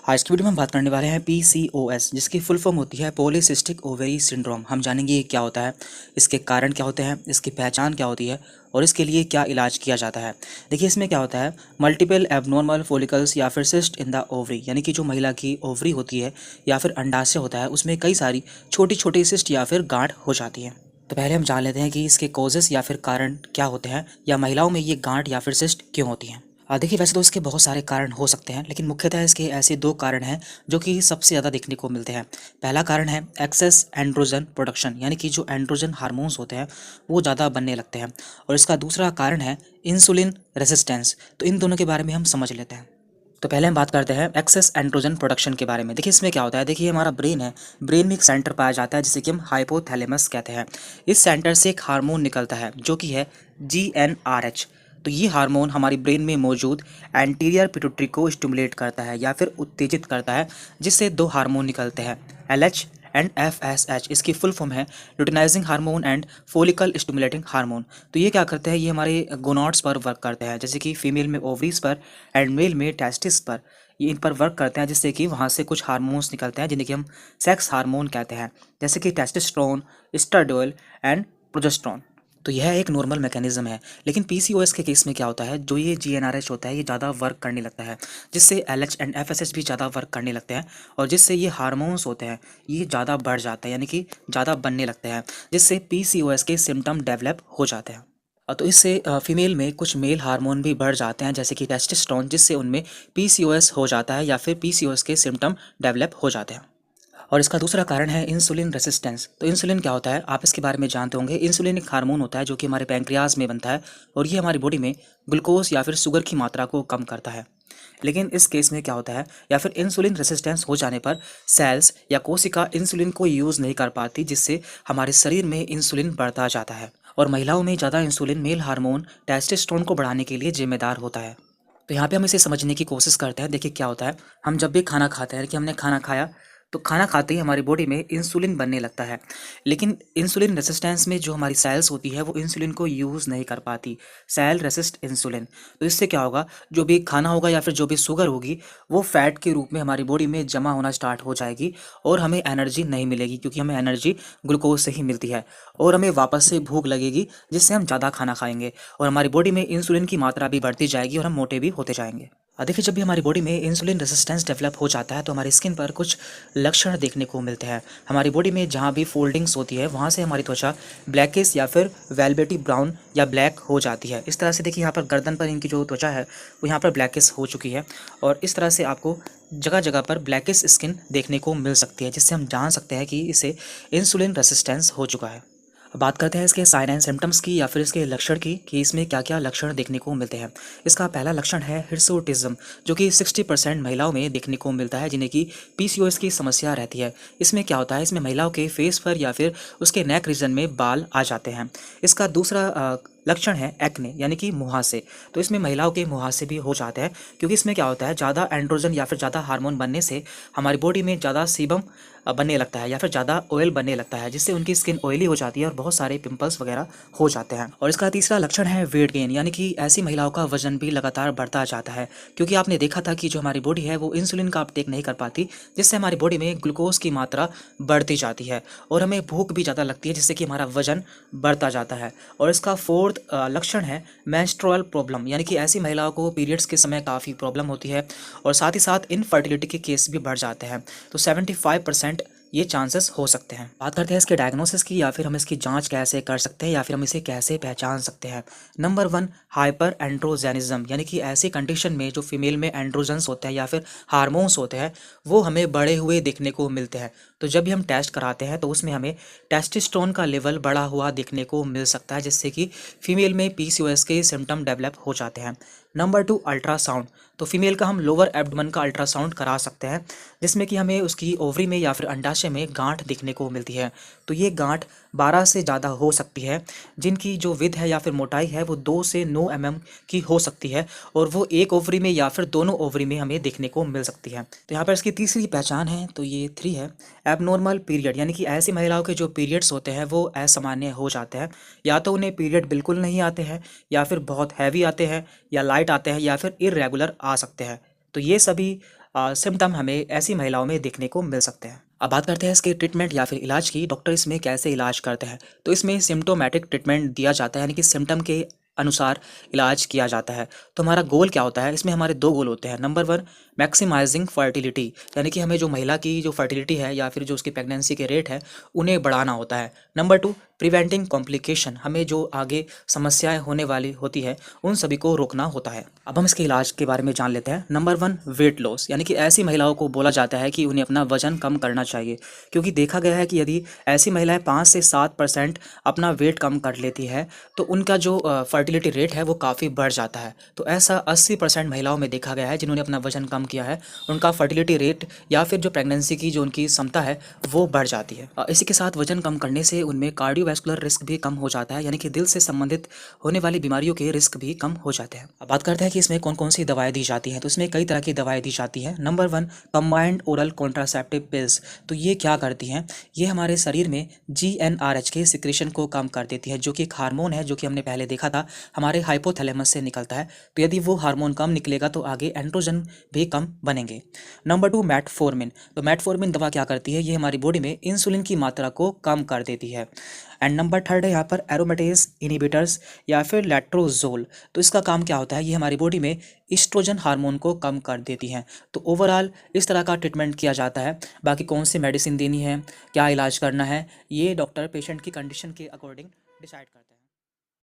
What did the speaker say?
आज की वीडियो में हम बात करने वाले हैं PCOS, जिसकी फुल फॉर्म होती है पॉलीसिस्टिक ओवेरी सिंड्रोम। हम जानेंगे ये क्या होता है, इसके कारण क्या होते हैं, इसकी पहचान क्या होती है और इसके लिए क्या इलाज किया जाता है। देखिए इसमें क्या होता है, मल्टीपल एबनॉर्मल फॉलिकल्स या फिर सिस्ट इन द ओवरी, यानी कि जो महिला की ओवरी होती है या फिर अंडाशय होता है उसमें कई सारी छोटी छोटी सिस्ट या फिर गांठ हो जाती है। तो पहले हम जान लेते हैं कि इसके कॉजेस या फिर कारण क्या होते हैं, या महिलाओं में ये गांठ या फिर सिस्ट क्यों होती हैं। देखिए वैसे तो इसके बहुत सारे कारण हो सकते हैं, लेकिन मुख्यतः इसके ऐसे दो कारण हैं जो कि सबसे ज़्यादा देखने को मिलते हैं। पहला कारण है एक्सेस एंड्रोजन प्रोडक्शन, यानी कि जो एंड्रोजन हार्मोन्स होते हैं वो ज़्यादा बनने लगते हैं। और इसका दूसरा कारण है इंसुलिन रेसिस्टेंस। तो इन दोनों के बारे में हम समझ लेते हैं। तो पहले हम बात करते हैं एक्सेस एंड्रोजन प्रोडक्शन के बारे में। देखिए इसमें क्या होता है, देखिए हमारा ब्रेन है, ब्रेन में एक सेंटर पाया जाता है जिसे कि हम हाइपोथैलेमस कहते हैं। इस सेंटर से एक हार्मोन निकलता है जो कि है GnRH। तो ये हार्मोन हमारी ब्रेन में मौजूद एंटीरियर पिट्यूटरी को स्टिमुलेट करता है या फिर उत्तेजित करता है, जिससे दो हार्मोन निकलते हैं, LH एंड FSH। इसकी फुल फॉर्म है luteinizing hormone and follicle stimulating hormone. तो ये क्या करते हैं, ये हमारे गोनॉड्स पर वर्क करते हैं, जैसे कि फीमेल में ओवरीज पर एंड मेल में टेस्टिस पर। ये इन पर वर्क करते हैं जिससे कि वहाँ से कुछ हार्मोन्स निकलते हैं जिन्हें कि हम सेक्स हार्मोन कहते हैं, जैसे कि टेस्टोस्टेरोन, एस्ट्राडियोल एंड प्रोजेस्टेरोन। तो यह एक नॉर्मल मैकेनिज्म है। लेकिन PCOS के केस में क्या होता है, जो ये GnRH होता है ये ज़्यादा वर्क करने लगता है, जिससे LH एंड FSH भी ज़्यादा वर्क करने लगते हैं, और जिससे ये हार्मोन्स होते हैं ये ज़्यादा बढ़ जाते हैं, यानी कि ज़्यादा बनने लगते हैं, जिससे PCOS के सिम्टम डेवलप हो जाते हैं। तो इससे फीमेल में कुछ मेल हार्मोन भी बढ़ जाते हैं, जैसे कि टेस्टोस्टेरोन, जिससे उनमें PCOS हो जाता है या फिर PCOS के सिम्टम डेवलप हो जाते हैं। और इसका दूसरा कारण है इंसुलिन रेसिस्टेंस। तो इंसुलिन क्या होता है, आप इसके बारे में जानते होंगे। इंसुलिन एक हार्मोन होता है जो कि हमारे पैंक्रियाज में बनता है, और ये हमारी बॉडी में ग्लूकोज या फिर शुगर की मात्रा को कम करता है। लेकिन इस केस में क्या होता है, या फिर इंसुलिन रेसिस्टेंस हो जाने पर सेल्स या कोशिका इंसुलिन को यूज़ नहीं कर पाती, जिससे हमारे शरीर में इंसुलिन बढ़ता जाता है। और महिलाओं में ज़्यादा इंसुलिन मेल हार्मोन टेस्टोस्टेरोन को बढ़ाने के लिए जिम्मेदार होता है। तो यहाँ पे हम इसे समझने की कोशिश करते हैं। देखिए क्या होता है, हम जब भी खाना खाते हैं कि हमने खाना खाया, तो खाना खाते ही हमारी बॉडी में इंसुलिन बनने लगता है। लेकिन इंसुलिन रेसिस्टेंस में जो हमारी सेल्स होती है वो इंसुलिन को यूज़ नहीं कर पाती, सेल रेसिस्ट इंसुलिन। तो इससे क्या होगा, जो भी खाना होगा या फिर जो भी शुगर होगी वो फैट के रूप में हमारी बॉडी में जमा होना स्टार्ट हो जाएगी, और हमें एनर्जी नहीं मिलेगी, क्योंकि हमें एनर्जी ग्लूकोज से ही मिलती है। और हमें वापस से भूख लगेगी, जिससे हम ज़्यादा खाना खाएंगे, और हमारी बॉडी में इंसुलिन की मात्रा भी बढ़ती जाएगी और हम मोटे भी होते जाएंगे। देखिए जब भी हमारी बॉडी में इंसुलिन रेसिस्टेंस डेवलप हो जाता है तो हमारी स्किन पर कुछ लक्षण देखने को मिलते हैं। हमारी बॉडी में जहाँ भी फोल्डिंग्स होती है वहाँ से हमारी त्वचा ब्लैकिश या फिर वेलवेटी ब्राउन या ब्लैक हो जाती है। इस तरह से देखिए यहाँ पर गर्दन पर इनकी जो त्वचा है वो यहाँ पर ब्लैकिश हो चुकी है, और इस तरह से आपको जगह जगह पर ब्लैकिश स्किन देखने को मिल सकती है, जिससे हम जान सकते हैं कि इसे इंसुलिन रेसिस्टेंस हो चुका है। बात करते हैं इसके साइन एंड सिम्टम्स की, या फिर इसके लक्षण की, कि इसमें क्या क्या लक्षण देखने को मिलते हैं। इसका पहला लक्षण है हिर्सुटिज्म, जो कि 60% महिलाओं में देखने को मिलता है जिन्हें कि PCOS की समस्या रहती है। इसमें क्या होता है, इसमें महिलाओं के फेस पर या फिर उसके नेक रीजन में बाल आ जाते हैं। इसका दूसरा लक्षण है एक्ने, यानी कि मुहासे। तो इसमें महिलाओं के मुहासे भी हो जाते हैं, क्योंकि इसमें क्या होता है, ज़्यादा एंड्रोजन या फिर ज़्यादा हार्मोन बनने से हमारी बॉडी में ज़्यादा सीबम बनने लगता है या फिर ज़्यादा ऑयल बनने लगता है, जिससे उनकी स्किन ऑयली हो जाती है और बहुत सारे पिंपल्स वगैरह हो जाते हैं। और इसका तीसरा लक्षण है वेट गेन, यानी कि ऐसी महिलाओं का वजन भी लगातार बढ़ता जाता है, क्योंकि आपने देखा था कि जो हमारी बॉडी है वो इंसुलिन का अपटेक नहीं कर पाती, जिससे हमारी बॉडी में ग्लूकोज की मात्रा बढ़ती जाती है और हमें भूख भी ज़्यादा लगती है, जिससे कि हमारा वजन बढ़ता जाता है। और इसका फोर्थ लक्षण है मेंस्ट्रुअल प्रॉब्लम, यानी कि ऐसी महिलाओं को पीरियड्स के समय काफ़ी प्रॉब्लम होती है, और साथ ही साथ इनफर्टिलिटी के केस भी बढ़ जाते हैं। तो 75% ये चांसेस हो सकते हैं। बात करते हैं इसके डायग्नोसिस की, या फिर हम इसकी जांच कैसे कर सकते हैं, या फिर हम इसे कैसे पहचान सकते हैं। नंबर 1, हाइपर एंड्रोजेनिज्म, यानी कि ऐसी कंडीशन में जो फीमेल में एंड्रोजन्स होते हैं या फिर हार्मोन्स होते हैं वो हमें बढ़े हुए देखने को मिलते हैं। तो जब भी हम टेस्ट कराते हैं तो उसमें हमें टेस्टोस्टेरोन का लेवल बढ़ा हुआ देखने को मिल सकता है, जिससे कि फीमेल में PCOS के सिम्टम डेवलप हो जाते हैं। Number 2, ultrasound. तो फीमेल का हम लोअर एब्डोमेन का अल्ट्रासाउंड करा सकते हैं, जिसमें कि हमें उसकी ओवरी में या फिर अंडाशय में गांठ दिखने को मिलती है। तो ये गांठ 12 से ज़्यादा हो सकती है, जिनकी जो विड्थ है या फिर मोटाई है वो 2 से 9 mm की हो सकती है, और वो एक ओवरी में या फिर दोनों ओवरी में हमें देखने को मिल सकती है। तो यहाँ पर इसकी तीसरी पहचान है, तो ये 3 है, एबनॉर्मल पीरियड, यानी कि ऐसी महिलाओं के जो पीरियड्स होते हैं वो असामान्य हो जाते हैं। या तो उन्हें पीरियड बिल्कुल नहीं आते हैं, या फिर बहुत हैवी आते हैं, या लाइट आते हैं, या फिर इरेगुलर आ सकते हैं। तो ये सभी सिम्टम हमें ऐसी महिलाओं में देखने को मिल सकते हैं। अब बात करते हैं इसके ट्रीटमेंट या फिर इलाज की। डॉक्टर इसमें कैसे इलाज करते हैं? तो इसमें सिम्टोमेटिक ट्रीटमेंट दिया जाता है, यानी कि सिम्टम के अनुसार इलाज किया जाता है। तो हमारा गोल क्या होता है? इसमें हमारे दो गोल होते हैं। नंबर वन, मैक्सिमाइजिंग फर्टिलिटी, यानी कि हमें जो महिला की जो फर्टिलिटी है या फिर जो उसकी प्रेगनेंसी के रेट है उन्हें बढ़ाना होता है। नंबर टू, प्रिवेंटिंग कॉम्प्लिकेशन, हमें जो आगे समस्याएं होने वाली होती है उन सभी को रोकना होता है। अब हम इसके इलाज के बारे में जान लेते हैं। नंबर वन, वेट लॉस, यानी कि ऐसी महिलाओं को बोला जाता है कि उन्हें अपना वजन कम करना चाहिए, क्योंकि देखा गया है कि यदि ऐसी महिलाएं 5 से 7% अपना वेट कम कर लेती है तो उनका जो फर्टिलिटी रेट है वो काफ़ी बढ़ जाता है। तो ऐसा 80% महिलाओं में देखा गया है जिन्होंने अपना वजन कम किया है, उनका फर्टिलिटी रेट या फिर जो प्रेगनेंसी की जो उनकी क्षमता है वो बढ़ जाती है। इसी के साथ वजन कम करने से उनमें कार्डियोवैस्कुलर रिस्क भी कम हो जाता है, यानी कि दिल से संबंधित होने वाली बीमारियों के रिस्क भी कम हो जाते हैं। अब बात करते हैं कि इसमें कौन कौन सी दवाएं दी जाती हैं। तो इसमें कई तरह की दवाएं दी जाती हैं। Number one, combined oral contraceptive pills. तो ये क्या करती हैं? ये हमारे शरीर में GnRH के सिक्रेशन को कम कर देती है, जो कि एक हार्मोन है जो कि हमने पहले देखा था हमारे हाइपोथैलेमस से निकलता है। तो यदि वो हार्मोन कम निकलेगा तो आगे एंड्रोजन भी कम बनेंगे। Number two, metformin. तो मेटफॉर्मिन दवा क्या करती है? ये हमारी बॉडी में इंसुलिन की मात्रा को कम कर देती है। एंड नंबर थर्ड है यहाँ पर एरोमेटेज इनहिबिटर्स या फिर लेट्रोजोल। तो इसका काम क्या होता है? ये हमारी बॉडी में ईस्ट्रोजन हार्मोन को कम कर देती हैं। तो ओवरऑल इस तरह का ट्रीटमेंट किया जाता है। बाकी कौन सी मेडिसिन देनी है, क्या इलाज करना है, ये डॉक्टर पेशेंट की कंडीशन के अकॉर्डिंग डिसाइड करता है।